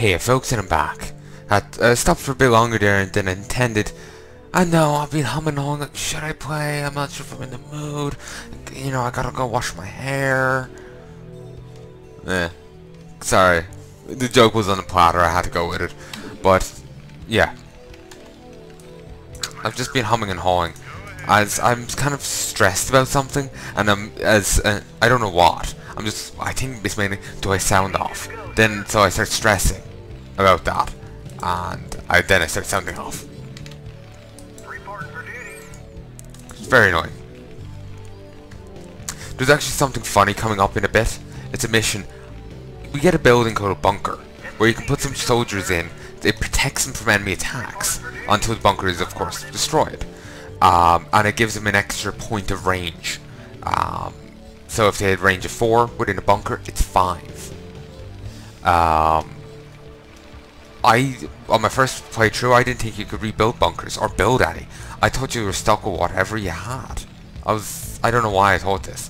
Hey folks, and I'm back. I stopped for a bit longer there than I intended. I know, I've been humming along like, should I play? I'm not sure if I'm in the mood. You know, I gotta go wash my hair. Sorry. The joke was on the platter, I had to go with it. But, yeah. I've just been humming and hawing. As I'm kind of stressed about something, and I don't know what. I think it's mainly, do I sound off? So I start stressing about that, and then I start sounding off. It's very annoying. There's actually something funny coming up in a bit. It's a mission. We get a building called a bunker, where you can put some soldiers in. It protects them from enemy attacks, until the bunker is, of course, destroyed. And it gives them an extra point of range. So if they had range of 4 within a bunker, it's 5. On my first playthrough, I didn't think you could rebuild bunkers or build any. I thought you were stuck with whatever you had. I don't know why I thought this.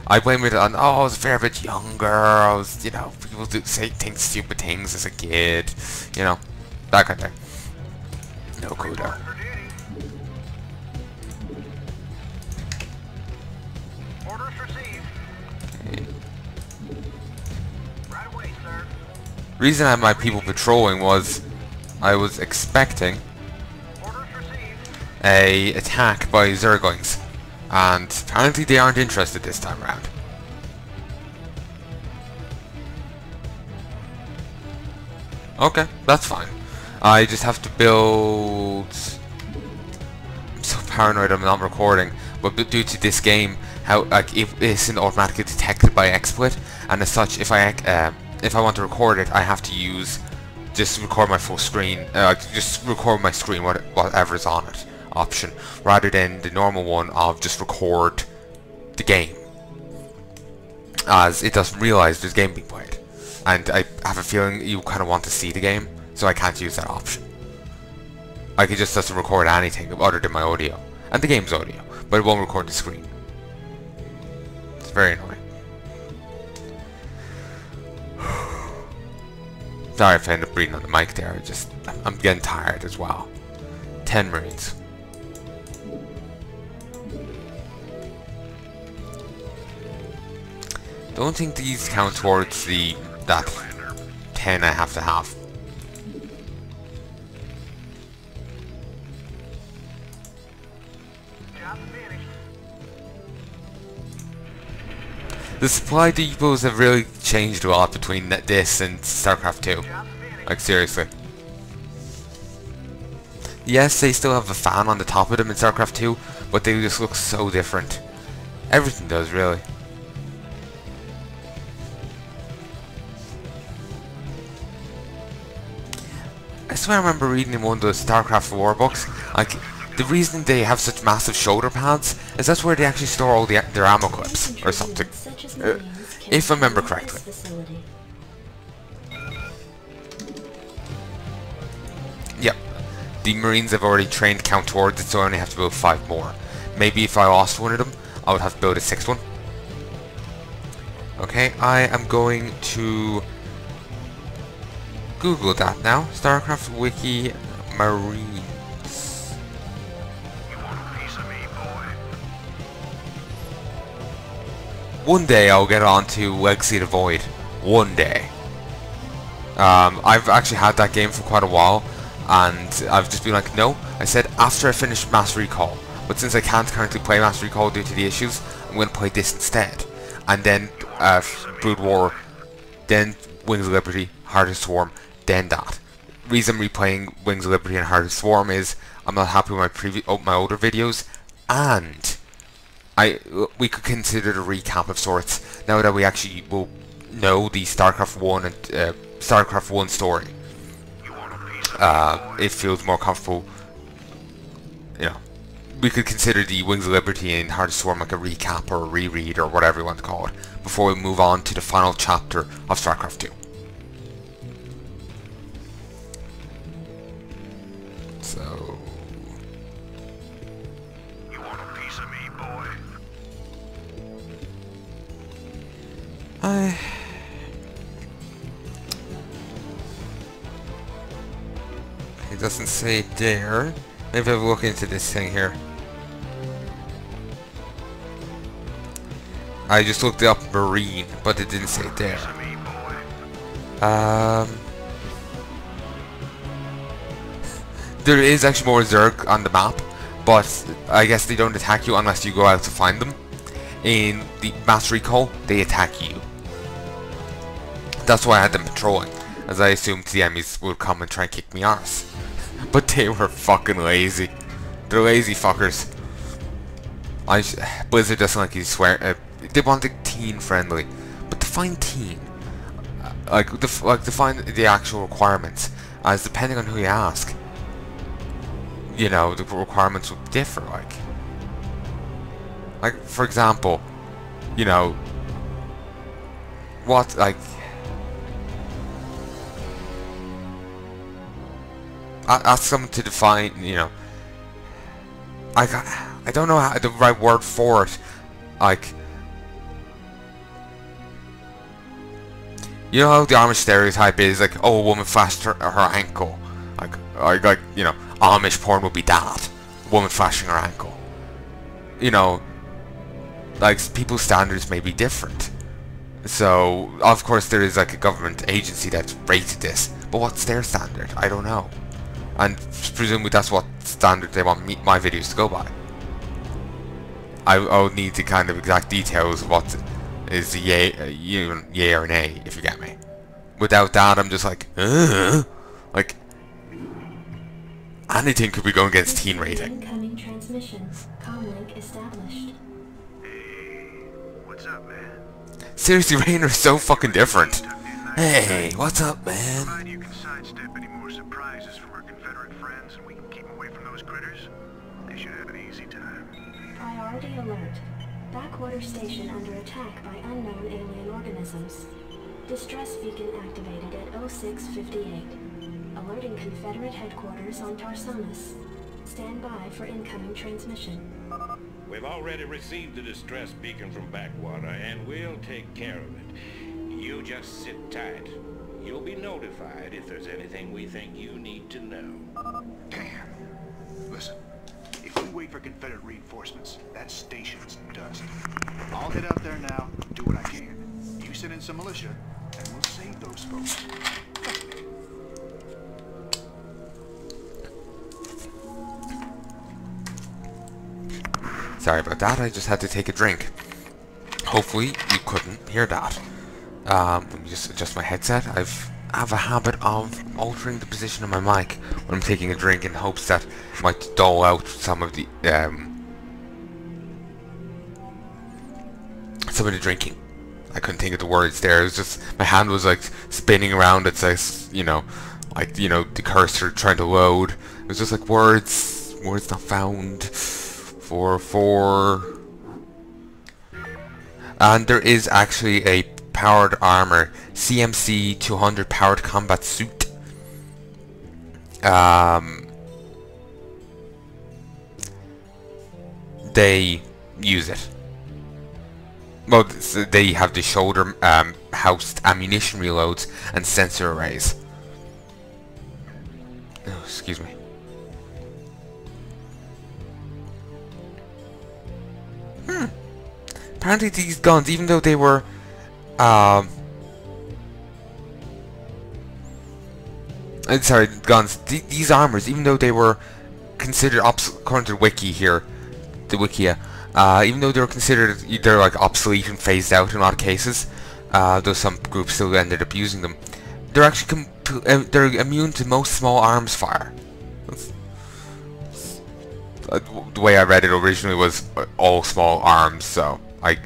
I blamed it on, I was a fair bit younger. I was, people think stupid things as a kid. That kind of thing. No kudo. Reason I had my people patrolling was I was expecting a attack by Zerglings, and apparently they aren't interested this time around. Okay, that's fine. I just have to build... I'm so paranoid I'm not recording, but due to this game, how it isn't automatically detected by XSplit, and as such, if I want to record it, I have to just record my full screen, just record my screen, whatever's on it, option, rather than the normal one of just record the game, as it doesn't realize there's game being played, and I have a feeling you kind of want to see the game, so I can't use that option. Like, it just doesn't record anything other than my audio, and the game's audio, but it won't record the screen. It's very annoying. Sorry if I end up breathing on the mic there, I'm getting tired as well. 10 Marines. Don't think these count towards that 10 I have to have. The supply depots have really changed a lot between this and StarCraft 2. Like, seriously. Yes, they still have a fan on the top of them in StarCraft 2, but they just look so different. Everything does, really. I swear I remember reading in one of the StarCraft war books, like, the reason they have such massive shoulder pads is that's where they actually store all their ammo clips, or something. If I remember correctly. Yep. The Marines have already trained count towards it, so I only have to build 5 more. Maybe if I lost one of them, I would have to build a 6th one. Okay, I am going to Google that now. StarCraft Wiki Marines. One day I'll get on to Legacy of the Void. One day. I've actually had that game for quite a while, and I've just been like, no. I said after I finish Mass Recall, but since I can't currently play Mass Recall due to the issues, I'm going to play this instead. And then Brood War, then Wings of Liberty, Heart of Swarm, then that. Reason I'm replaying Wings of Liberty and Heart of Swarm is I'm not happy with my older videos, and we could consider it a recap of sorts now that we actually will know the StarCraft 1 and StarCraft 1 story. It feels more comfortable. We could consider the Wings of Liberty and Heart of Swarm like a recap or a reread or whatever you want to call it before we move on to the final chapter of StarCraft 2. So... It doesn't say there. Maybe I'll look into this thing here. I just looked up Marine, but it didn't say there. There is actually more Zerg on the map, but I guess they don't attack you unless you go out to find them. In the Mass Recall, they attack you. That's why I had them patrolling, as I assumed the enemies would come and try and kick me arse. But they were fucking lazy. They're lazy fuckers. Blizzard doesn't like you swear. They want it teen friendly, but define teen. Define the actual requirements, as depending on who you ask, you know, the requirements would differ. Like for example, you know, what ask someone to define, you know, I don't know how the right word for it, you know how the Amish stereotype is like, oh, a woman flashed her ankle, like you know, Amish porn would be that, woman flashing her ankle. You know, like people's standards may be different. So of course there is like a government agency that's rated this, but what's their standard? I don't know. And presumably that's what standard they want my videos to go by. I would need the kind of exact details of what is the yay or nay, if you get me. Without that, I'm just like, like anything could be going against teen rating. Incoming transmission. Comlink established. Hey, what's up, man? Seriously, Rainer is so fucking different. Hey, what's up, man? Glad you can sidestep any more surprises from our Confederate friends, and we can keep them away from those critters. They should have an easy time. Priority alert. Blackwater Station under attack by unknown alien organisms. Distress beacon activated at 0658. Alerting Confederate headquarters on Tarsonis. Stand by for incoming transmission. We've already received the distress beacon from Blackwater, and we'll take care of it. You just sit tight. You'll be notified if there's anything we think you need to know. Damn. Listen, if we wait for Confederate reinforcements, that station's dust. I'll head out there now, do what I can. You send in some militia, and we'll save those folks. Trust me. Sorry about that, I just had to take a drink. Hopefully you couldn't hear that. Let me just adjust my headset. I have a habit of altering the position of my mic when I'm taking a drink in hopes that it might dull out some of the drinking. I couldn't think of the words there. It was just, my hand was like spinning around. It's like, you know, the cursor trying to load. It was just like words not found. 4. And there is actually a powered armor, CMC 200 powered combat suit. They use it. Well, they have the shoulder housed ammunition reloads and sensor arrays. Oh, excuse me. Apparently these guns, even though they were these armors, even though they were considered according to the wiki here, the wikia, even though they were considered either like obsolete and phased out in a lot of cases, though some groups still ended up using them, they're actually they're immune to most small arms fire. The way I read it originally was all small arms, so my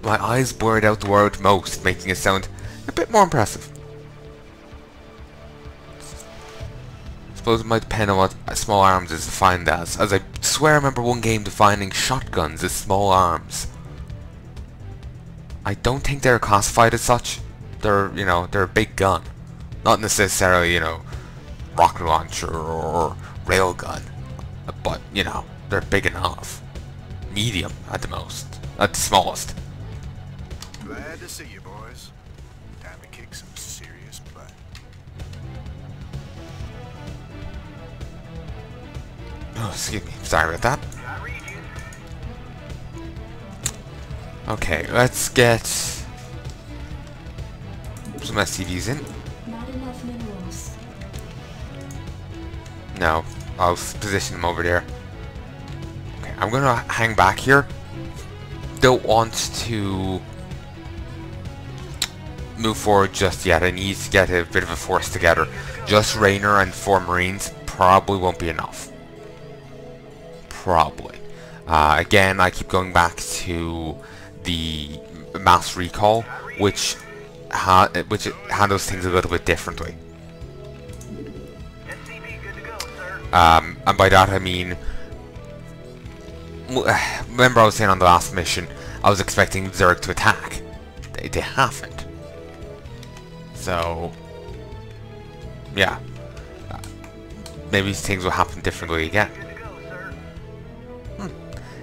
eyes blurred out the word most, making it sound a bit more impressive. I suppose it might depend on what small arms is defined as I swear I remember one game defining shotguns as small arms. I don't think they're classified as such. They're, you know, they're a big gun. Not necessarily, you know, rocket launcher or railgun. But, you know, they're big enough. Medium at the most. At the smallest. Glad to see you, boys. Time to kick some serious butt. Oh, excuse me. Sorry about that. Okay, let's get some SCVs in. Not enough minerals. No, I'll position them over there. Okay, I'm gonna hang back here. Don't want to move forward just yet. I need to get a bit of a force together. Just Raynor and 4 Marines probably won't be enough. Probably. Again, I keep going back to the mass recall, which handles things a little bit differently. And by that I mean, remember I was saying on the last mission, I was expecting Zerg to attack. They haven't. So, yeah. Maybe things will happen differently again.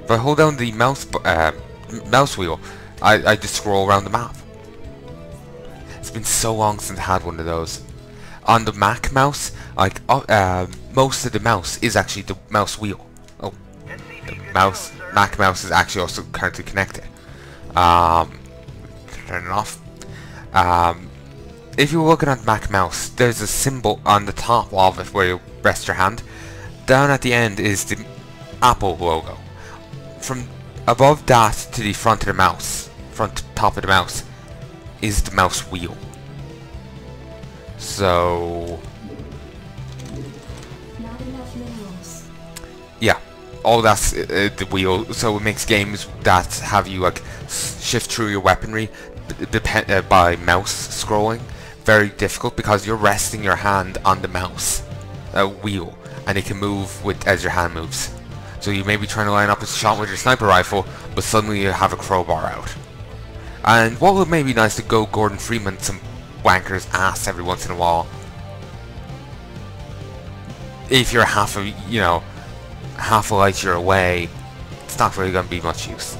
If I hold down the mouse wheel, I just scroll around the map. It's been so long since I had one of those. On the Mac mouse, like most of the mouse is actually the mouse wheel. Oh, the Mac mouse is actually also currently connected. Turn it off. If you're looking at the Mac mouse, there's a symbol on the top of it where you rest your hand. Down at the end is the Apple logo. From above that to the front of the mouse, top of the mouse, is the mouse wheel. So, Not enough minerals. yeah, all that's the wheel. So it makes games that have you like shift through your weaponry by mouse scrolling very difficult, because you're resting your hand on the mouse wheel, and it can move with as your hand moves. So you may be trying to line up a shot with your sniper rifle, but suddenly you have a crowbar out. And what would maybe nice to go Gordon Freeman some wanker's ass every once in a while, if you're half a light year away, it's not really going to be much use.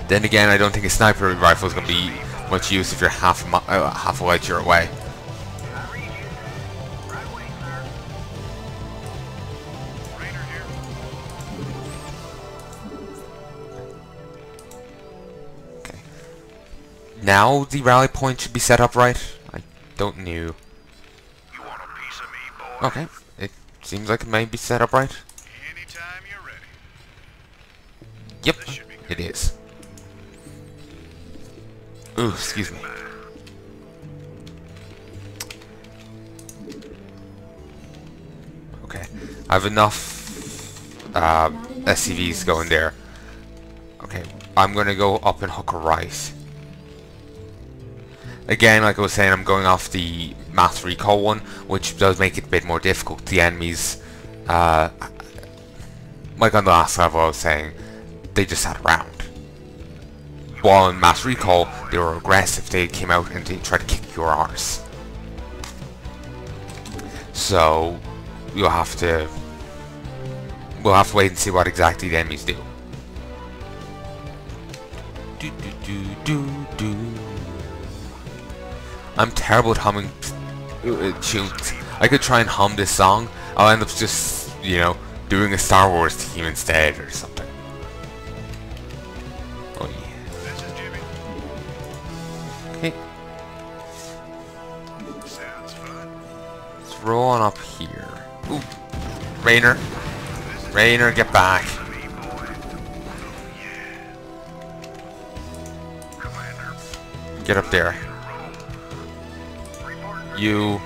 Then again, I don't think a sniper rifle is going to be much use if you're half a light year away. Okay. Now the rally point should be set up right. I don't know. You want a piece of me, boy? Okay, it seems like it may be set up right. Anytime you're ready. Yep, it is. Ooh, excuse me. Okay, I have enough SCVs going there. Okay, I'm gonna go up and hook a right. Again, like I was saying, I'm going off the mass recall one, which does make it a bit more difficult. The enemies, like on the last level I was saying, they just sat around. While in mass recall, they were aggressive. They came out and they tried to kick your arse. So we'll have to wait and see what exactly the enemies do. I'm terrible at humming tunes. I could try and hum this song. I'll end up just, doing a Star Wars theme instead or something. Oh yeah. Okay. Sounds fun. Let's roll on up here. Ooh. Raynor. Raynor, get back. Me, boy. Yeah. Commander. Get up there. You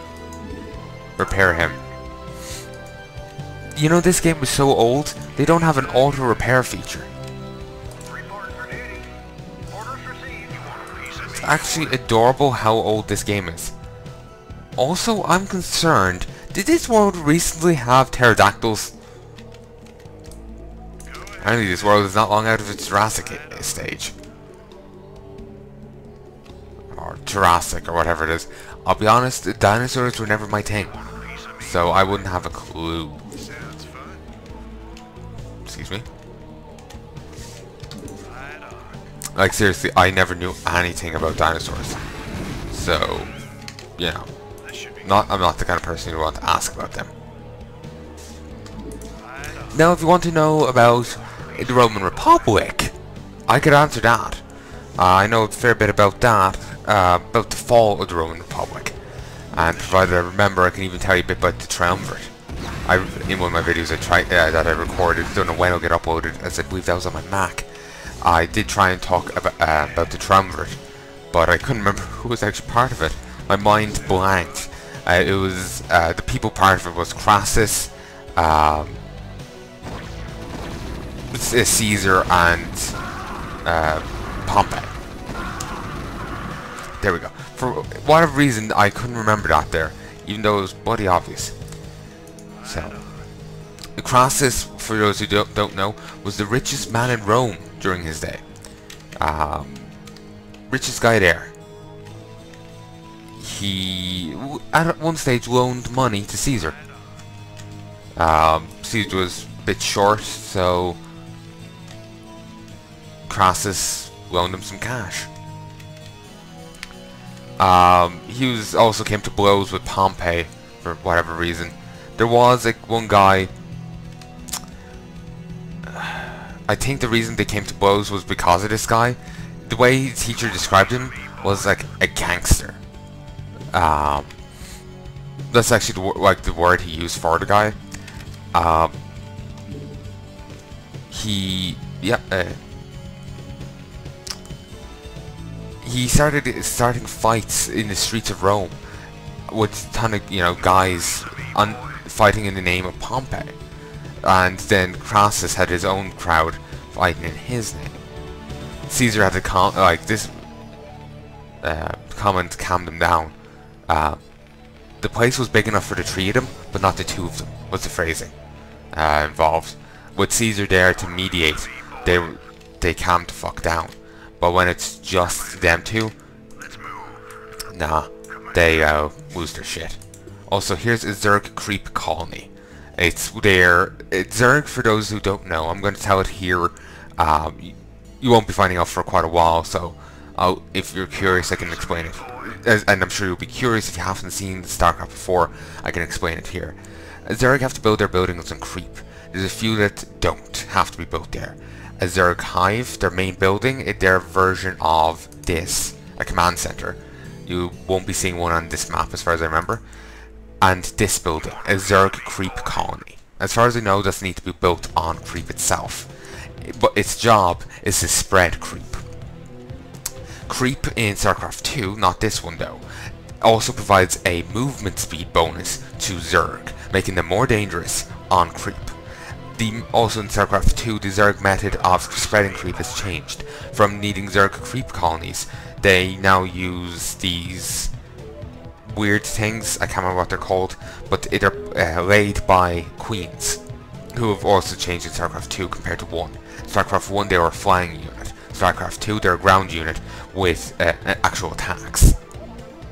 repair him. You know, this game is so old, they don't have an auto repair feature. Report for duty. Orders received. You want a piece of me? It's actually adorable how old this game is. Also, I'm concerned, did this world recently have pterodactyls? Apparently this world is not long out of its Jurassic stage. Or Jurassic, or whatever it is. I'll be honest, the dinosaurs were never my thing. So I wouldn't have a clue. Sounds fun. Excuse me? Right on. Like seriously, I never knew anything about dinosaurs. So, This should be I'm not the kind of person who would want to ask about them. Now, if you want to know about the Roman Republic, I could answer that. I know a fair bit about that, about the fall of the Roman Republic. And provided I remember, I can even tell you a bit about the Triumvirate. In one of my videos that I recorded, don't know when it'll get uploaded, as I believe that was on my Mac. I did try and talk about the Triumvirate, but I couldn't remember who was actually part of it. My mind blanked. It was, the people part of it was Crassus, Caesar, and Pompey. There we go. For whatever reason, I couldn't remember that there, even though it was bloody obvious. So, Crassus, for those who don't know, was the richest man in Rome during his day. Richest guy there. He, at one stage, loaned money to Caesar. Caesar was a bit short, so Crassus loaned him some cash. He also came to blows with Pompey for whatever reason. There was like one guy. I think the reason they came to blows was because of this guy. The way his teacher described him was like a gangster. That's actually the word he used for the guy. He starting fights in the streets of Rome with a ton of guys fighting in the name of Pompey, and then Crassus had his own crowd fighting in his name. Caesar had to comment to calm them down. The place was big enough for the three of them, but not the two of them, was the phrasing involved. With Caesar there to mediate, they calmed the fuck down. But when it's just them two, nah, they lose their shit. Also, here's a Zerg creep colony. It's Zerg, for those who don't know. I'm going to tell it here. You won't be finding out for quite a while, so if you're curious, I can explain it. And I'm sure you'll be curious if you haven't seen StarCraft before. I can explain it here. Zerg have to build their buildings on creep. There's a few that don't have to be built there. A Zerg hive, their main building, their version of this, a command center. You won't be seeing one on this map as far as I remember. And this building, a Zerg creep colony. As far as I know, it doesn't need to be built on creep itself. But its job is to spread creep. Creep in StarCraft 2, not this one though, also provides a movement speed bonus to Zerg, making them more dangerous on creep. Also in StarCraft 2, the Zerg method of spreading creep has changed. From needing Zerg creep colonies, they now use these weird things, I can't remember what they're called, but they're laid by queens, who have also changed in StarCraft 2 compared to 1. StarCraft 1 they were a flying unit, StarCraft 2 they're a ground unit with actual attacks.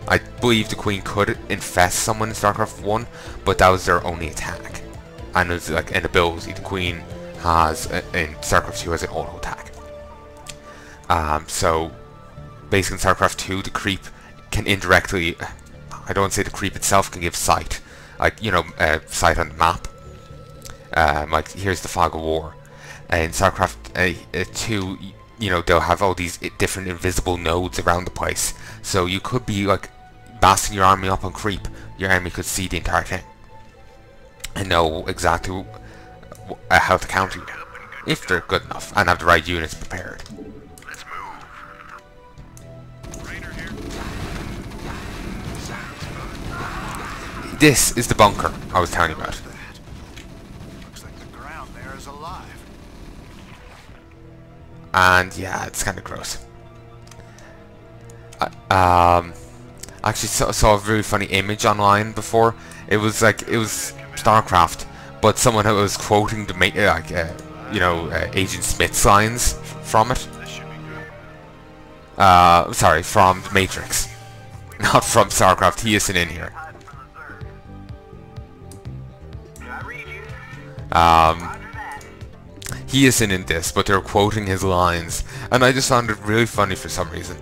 I believe the queen could infest someone in StarCraft 1, but that was their only attack. And it's like an ability the queen has in StarCraft 2 as an auto attack. So basically in StarCraft 2 the creep can indirectly, I don't say the creep itself can give sight, like sight on the map. Like here's the fog of war. In StarCraft 2, they'll have all these different invisible nodes around the place. So you could be like massing your army up on creep. Your enemy could see the entire thing and know exactly how to counter you, if they're good enough and have the right units prepared. Let's move. Rainer here. This is the bunker I was telling you about. Looks like the ground there is alive. And yeah, it's kind of gross. Actually saw a very funny image online before. It was StarCraft, but someone who was quoting the Agent Smith's lines from it. Sorry, from the Matrix, not from StarCraft. He isn't in here. He isn't in this, but they're quoting his lines, and I just found it really funny for some reason.